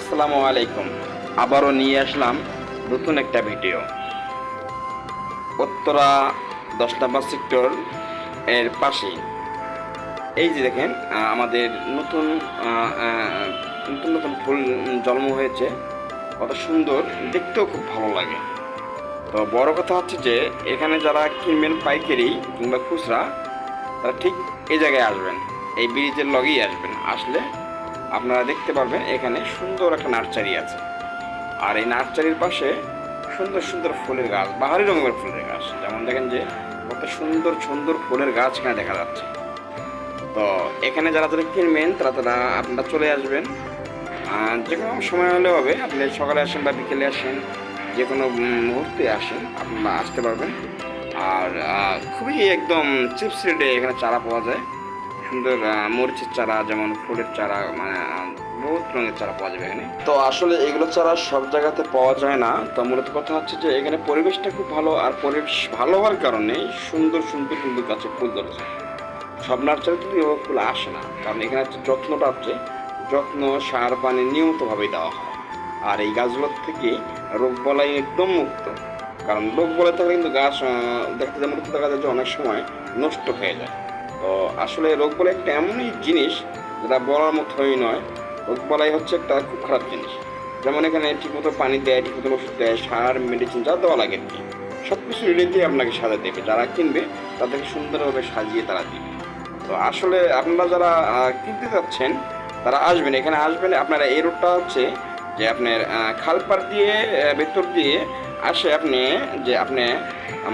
আসসালামু আলাইকুম। আবারও নিয়ে আসলাম নতুন একটা ভিডিও। উত্তরা 10 নম্বর সেক্টর এর পাশেই এই যে দেখেন আমাদের নতুন আহ, আহ, নতুন নতুন ফুল জন্ম হয়েছে। কত সুন্দর, দেখতেও খুব ভালো লাগে। তো বড় কথা হচ্ছে যে এখানে যারা কিনবেন পাইকারি কিংবা খুচরা, তারা ঠিক এই জায়গায় আসবেন, এই ব্রিজের লগেই আসবেন। আসলে আপনারা দেখতে পারবেন এখানে সুন্দর একটা নার্সারি আছে। আর এই নার্সারির পাশে সুন্দর সুন্দর ফুলের গাছ, বাহারি রঙের ফুলের গাছ, যেমন দেখেন যে কত সুন্দর সুন্দর ফুলের গাছ এখানে দেখা যাচ্ছে। তো এখানে যারা যারা কিনবেন তারা তারা আপনারা চলে আসবেন। যে কোনো সময় হলে হবে, আপনি সকালে আসেন বা বিকেলে আসেন, যে কোনো মুহূর্তে আসেন, আপনারা আসতে পারবেন। আর খুবই একদম চিপস রেটে এখানে চারা পাওয়া যায়। সুন্দর মরিচের চারা, যেমন ফুলের চারা, মানে বহুত রঙের চারা পাওয়া যাবে এখানে। তো আসলে এগুলো চারা সব জায়গাতে পাওয়া যায় না। তো মূলত কথা হচ্ছে যে এখানে পরিবেশটা খুব ভালো, আর পরিবেশ ভালো হওয়ার কারণে সুন্দর সুন্দর সুন্দর গাছে ফুল ধরেছে। সব নার্সারিতে এভাবে ফুল আসে না, কারণ এখানে হচ্ছে যত্নটা হচ্ছে, যত্ন সার পানি নিয়মিতভাবেই দেওয়া হয়। আর এই গাছগুলোর থেকে রোগবালাই একদম মুক্ত। কারণ রোগবালাই থাকলে কিন্তু গাছ দেখতে যেমন দেখা যায় যে অনেক সময় নষ্ট হয়ে যায়। তো আসলে রোগবালাই একটা এমনই জিনিস যেটা বলার মতোই নয়। রোগবালাই হচ্ছে একটা খুব খারাপ জিনিস। যেমন এখানে ঠিকমতো পানি দেয়, ঠিকমতো ওষুধ দেয়, সার মেডিসিন যা দেওয়া লাগে আর কি, সব কিছু রেডি আপনাকে সাজা দেবে। যারা কিনবে তাদেরকে সুন্দরভাবে সাজিয়ে তারা দিবে। তো আসলে আপনারা যারা কিনতে যাচ্ছেন তারা আসবেন, এখানে আসবেন। আপনারা এই রোডটা হচ্ছে যে আপনার খালপাড় দিয়ে ভেতর দিয়ে আসে আপনি, যে আপনি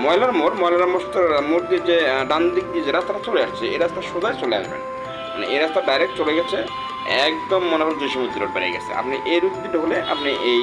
ময়লার মোড় দিয়ে যে ডান দিক দিয়ে যে রাস্তাটা চলে আসছে, এই রাস্তা সোজাই চলে আসবেন। মানে এই রাস্তা ডাইরেক্ট চলে গেছে, একদম মনে করেন যে সমুদ্র রোড বেরিয়ে গেছে। আপনি এই রুট দিয়ে ঢুকলে আপনি এই